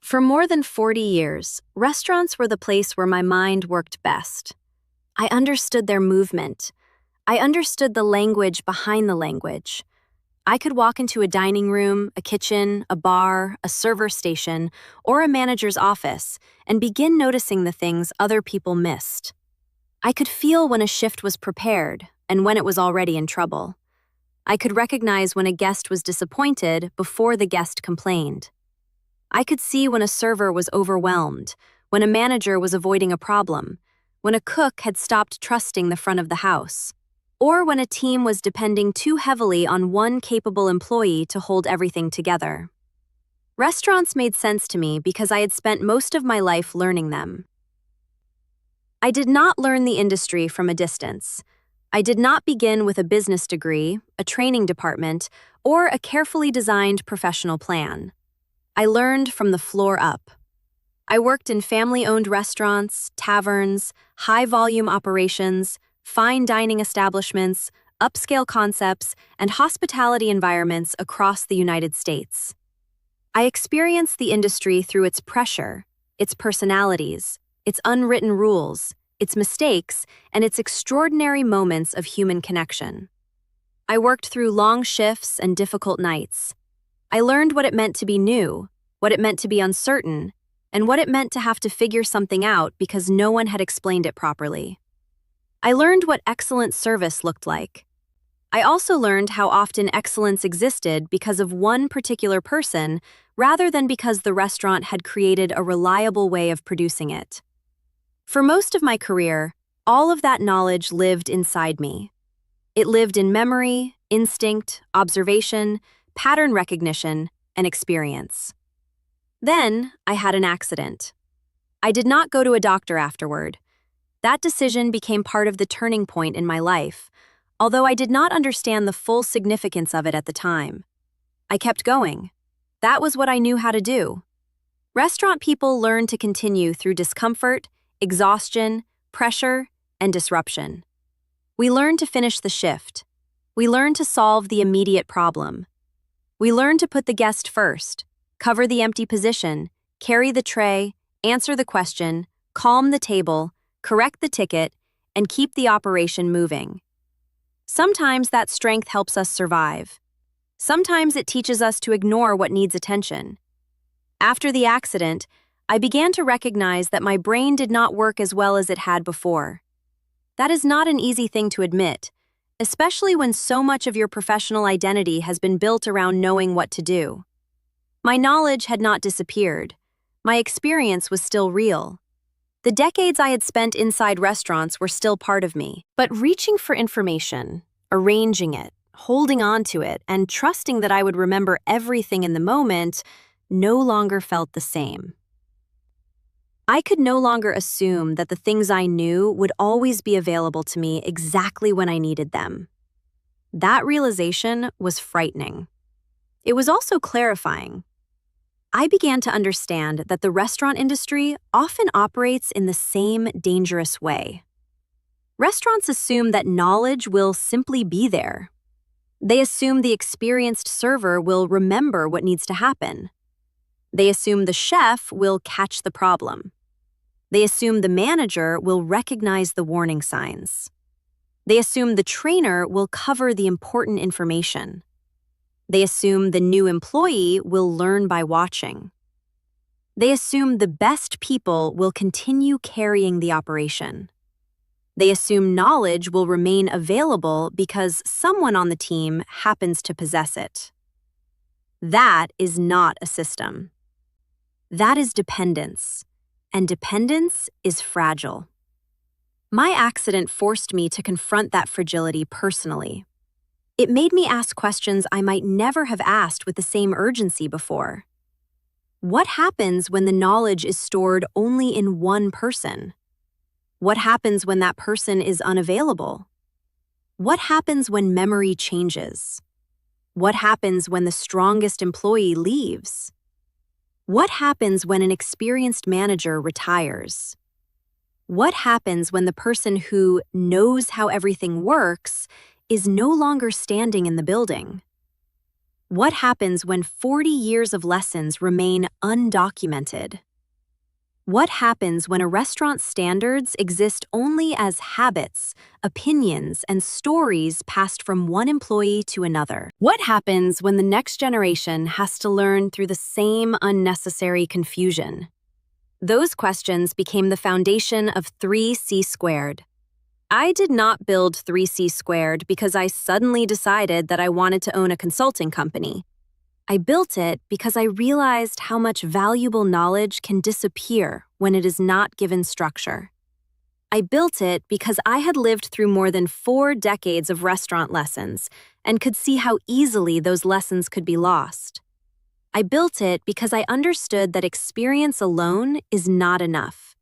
For more than 40 years, restaurants were the place where my mind worked best. I understood their movement. I understood the language behind the language. I could walk into a dining room, a kitchen, a bar, a server station, or a manager's office and begin noticing the things other people missed. I could feel when a shift was prepared and when it was already in trouble. I could recognize when a guest was disappointed before the guest complained. I could see when a server was overwhelmed, when a manager was avoiding a problem, when a cook had stopped trusting the front of the house, or when a team was depending too heavily on one capable employee to hold everything together. Restaurants made sense to me because I had spent most of my life learning them. I did not learn the industry from a distance. I did not begin with a business degree, a training department, or a carefully designed professional plan. I learned from the floor up. I worked in family-owned restaurants, taverns, high-volume operations, fine dining establishments, upscale concepts, and hospitality environments across the United States. I experienced the industry through its pressure, its personalities, its unwritten rules, its mistakes, and its extraordinary moments of human connection. I worked through long shifts and difficult nights. I learned what it meant to be new, what it meant to be uncertain, and what it meant to have to figure something out because no one had explained it properly. I learned what excellent service looked like. I also learned how often excellence existed because of one particular person rather than because the restaurant had created a reliable way of producing it. For most of my career, all of that knowledge lived inside me. It lived in memory, instinct, observation, pattern recognition, and experience. Then, I had an accident. I did not go to a doctor afterward. That decision became part of the turning point in my life, although I did not understand the full significance of it at the time. I kept going. That was what I knew how to do. Restaurant people learn to continue through discomfort, exhaustion, pressure, and disruption. We learn to finish the shift. We learn to solve the immediate problem. We learn to put the guest first, cover the empty position, carry the tray, answer the question, calm the table, correct the ticket, and keep the operation moving. Sometimes that strength helps us survive. Sometimes it teaches us to ignore what needs attention. After the accident, I began to recognize that my brain did not work as well as it had before. That is not an easy thing to admit, especially when so much of your professional identity has been built around knowing what to do. My knowledge had not disappeared. My experience was still real. The decades I had spent inside restaurants were still part of me, but reaching for information, arranging it, holding on to it, and trusting that I would remember everything in the moment no longer felt the same. I could no longer assume that the things I knew would always be available to me exactly when I needed them. That realization was frightening. It was also clarifying. I began to understand that the restaurant industry often operates in the same dangerous way. Restaurants assume that knowledge will simply be there. They assume the experienced server will remember what needs to happen. They assume the chef will catch the problem. They assume the manager will recognize the warning signs. They assume the trainer will cover the important information. They assume the new employee will learn by watching. They assume the best people will continue carrying the operation. They assume knowledge will remain available because someone on the team happens to possess it. That is not a system. That is dependence, and dependence is fragile. My accident forced me to confront that fragility personally. It made me ask questions I might never have asked with the same urgency before. What happens when the knowledge is stored only in one person? What happens when that person is unavailable? What happens when memory changes? What happens when the strongest employee leaves? What happens when an experienced manager retires? What happens when the person who knows how everything works is no longer standing in the building? What happens when 40 years of lessons remain undocumented? What happens when a restaurant's standards exist only as habits, opinions, and stories passed from one employee to another? What happens when the next generation has to learn through the same unnecessary confusion? Those questions became the foundation of 3C Squared. I did not build 3C Squared because I suddenly decided that I wanted to own a consulting company. I built it because I realized how much valuable knowledge can disappear when it is not given structure. I built it because I had lived through more than 4 decades of restaurant lessons and could see how easily those lessons could be lost. I built it because I understood that experience alone is not enough.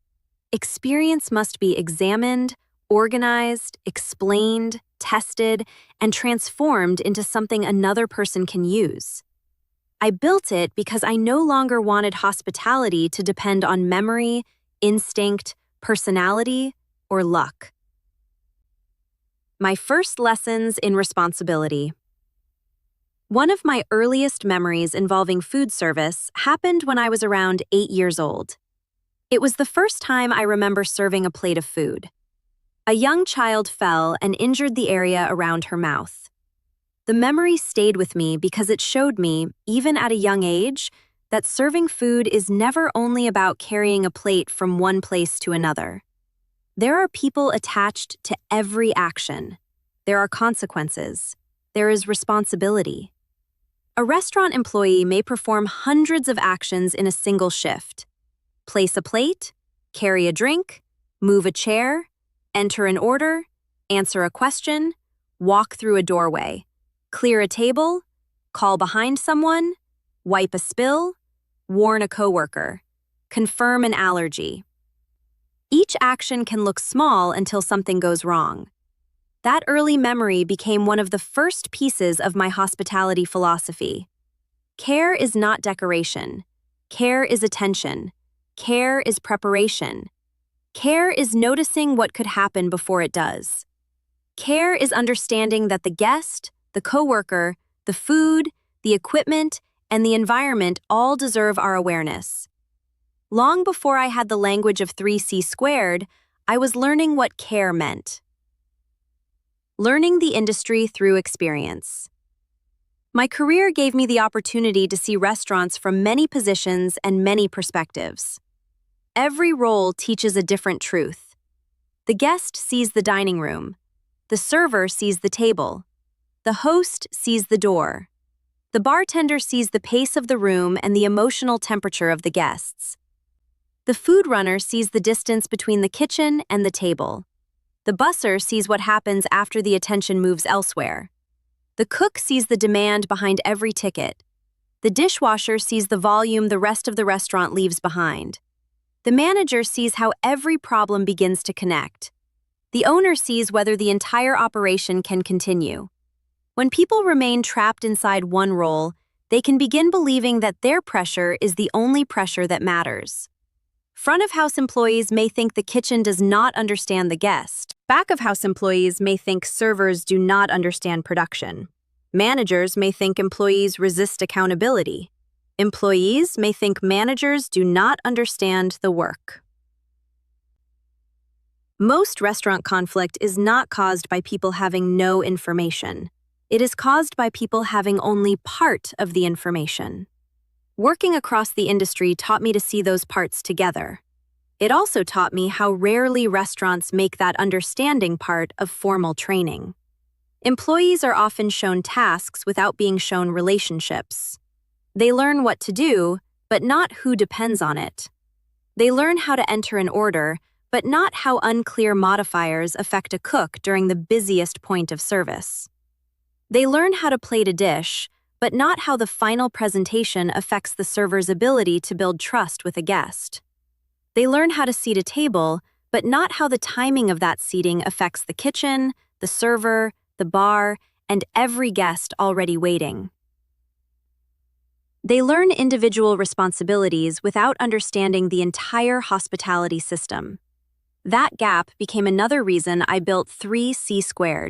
Experience must be examined, organized, explained, tested, and transformed into something another person can use. I built it because I no longer wanted hospitality to depend on memory, instinct, personality, or luck. My first lessons in responsibility. One of my earliest memories involving food service happened when I was around 8 years old. It was the first time I remember serving a plate of food. A young child fell and injured the area around her mouth. The memory stayed with me because it showed me, even at a young age, that serving food is never only about carrying a plate from one place to another. There are people attached to every action. There are consequences. There is responsibility. A restaurant employee may perform hundreds of actions in a single shift. Place a plate, carry a drink, move a chair, enter an order, answer a question, walk through a doorway, clear a table, call behind someone, wipe a spill, warn a coworker, confirm an allergy. Each action can look small until something goes wrong. That early memory became one of the first pieces of my hospitality philosophy. Care is not decoration. Care is attention. Care is preparation. Care is noticing what could happen before it does. Care is understanding that the guest, the coworker, the food, the equipment, and the environment all deserve our awareness. Long before I had the language of 3C Squared, I was learning what care meant. Learning the industry through experience. My career gave me the opportunity to see restaurants from many positions and many perspectives. Every role teaches a different truth. The guest sees the dining room. The server sees the table. The host sees the door. The bartender sees the pace of the room and the emotional temperature of the guests. The food runner sees the distance between the kitchen and the table. The busser sees what happens after the attention moves elsewhere. The cook sees the demand behind every ticket. The dishwasher sees the volume the rest of the restaurant leaves behind. The manager sees how every problem begins to connect. The owner sees whether the entire operation can continue. When people remain trapped inside one role, they can begin believing that their pressure is the only pressure that matters. Front-of-house employees may think the kitchen does not understand the guest. Back-of-house employees may think servers do not understand production. Managers may think employees resist accountability. Employees may think managers do not understand the work. Most restaurant conflict is not caused by people having no information. It is caused by people having only part of the information. Working across the industry taught me to see those parts together. It also taught me how rarely restaurants make that understanding part of formal training. Employees are often shown tasks without being shown relationships. They learn what to do, but not who depends on it. They learn how to enter an order, but not how unclear modifiers affect a cook during the busiest point of service. They learn how to plate a dish, but not how the final presentation affects the server's ability to build trust with a guest. They learn how to seat a table, but not how the timing of that seating affects the kitchen, the server, the bar, and every guest already waiting. They learn individual responsibilities without understanding the entire hospitality system. That gap became another reason I built 3C Squared.